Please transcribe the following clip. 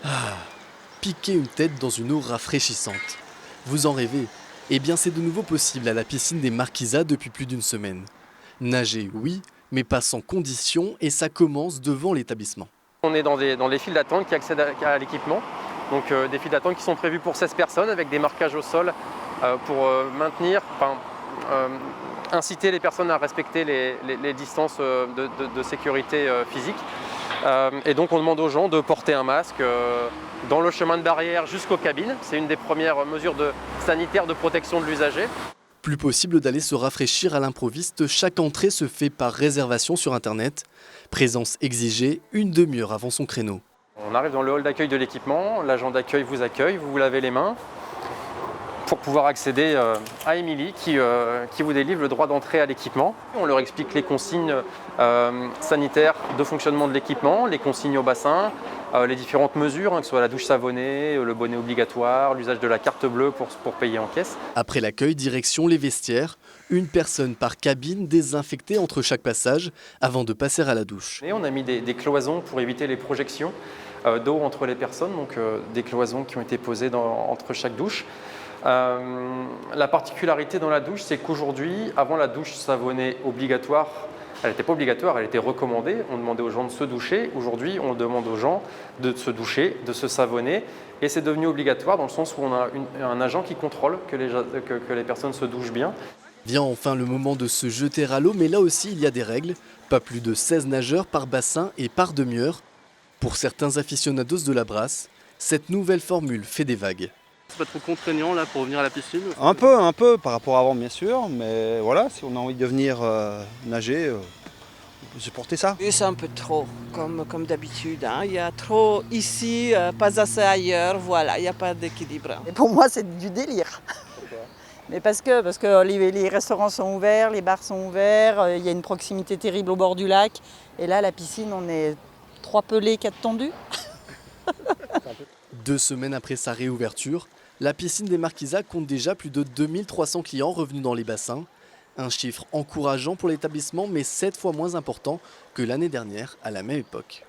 Ah, piquer une tête dans une eau rafraîchissante. Vous en rêvez? Eh bien c'est de nouveau possible à la piscine des Marquisas depuis plus d'une semaine. Nager, oui, mais pas sans condition et ça commence devant l'établissement. On est dans les files d'attente qui accèdent à l'équipement. Donc des files d'attente qui sont prévues pour 16 personnes avec des marquages au sol pour inciter les personnes à respecter les distances de sécurité physique. Et donc on demande aux gens de porter un masque dans le chemin de barrière jusqu'aux cabines. C'est une des premières mesures sanitaires de protection de l'usager. Plus possible d'aller se rafraîchir à l'improviste, chaque entrée se fait par réservation sur internet. Présence exigée une demi-heure avant son créneau. On arrive dans le hall d'accueil de l'équipement, l'agent d'accueil vous accueille, vous vous lavez les mains pour pouvoir accéder à Émilie qui vous délivre le droit d'entrée à l'équipement. On leur explique les consignes sanitaires de fonctionnement de l'équipement, les consignes au bassin, les différentes mesures, que ce soit la douche savonnée, le bonnet obligatoire, l'usage de la carte bleue pour payer en caisse. Après l'accueil, direction les vestiaires. Une personne par cabine désinfectée entre chaque passage avant de passer à la douche. Et on a mis des cloisons pour éviter les projections d'eau entre les personnes, donc des cloisons qui ont été posées entre chaque douche. La particularité dans la douche, c'est qu'aujourd'hui, avant la douche savonnée obligatoire, elle n'était pas obligatoire, elle était recommandée. On demandait aux gens de se doucher. Aujourd'hui, on demande aux gens de se doucher, de se savonner. Et c'est devenu obligatoire dans le sens où on a un agent qui contrôle que les personnes se douchent bien. Vient enfin le moment de se jeter à l'eau, mais là aussi il y a des règles. Pas plus de 16 nageurs par bassin et par demi-heure. Pour certains aficionados de la brasse, cette nouvelle formule fait des vagues. C'est pas trop contraignant là pour venir à la piscine? Un peu par rapport à avant bien sûr, mais voilà, si on a envie de venir nager, on peut supporter ça. Et c'est un peu trop, comme d'habitude. Hein. Il y a trop ici, pas assez ailleurs, voilà, il n'y a pas d'équilibre. Et pour moi, c'est du délire. Mais parce que les restaurants sont ouverts, les bars sont ouverts, il y a une proximité terrible au bord du lac. Et là, la piscine, on est 3 pelés, 4 tendus. 2 semaines après sa réouverture, la piscine des Marquisas compte déjà plus de 2300 clients revenus dans les bassins. Un chiffre encourageant pour l'établissement, mais 7 fois moins important que l'année dernière à la même époque.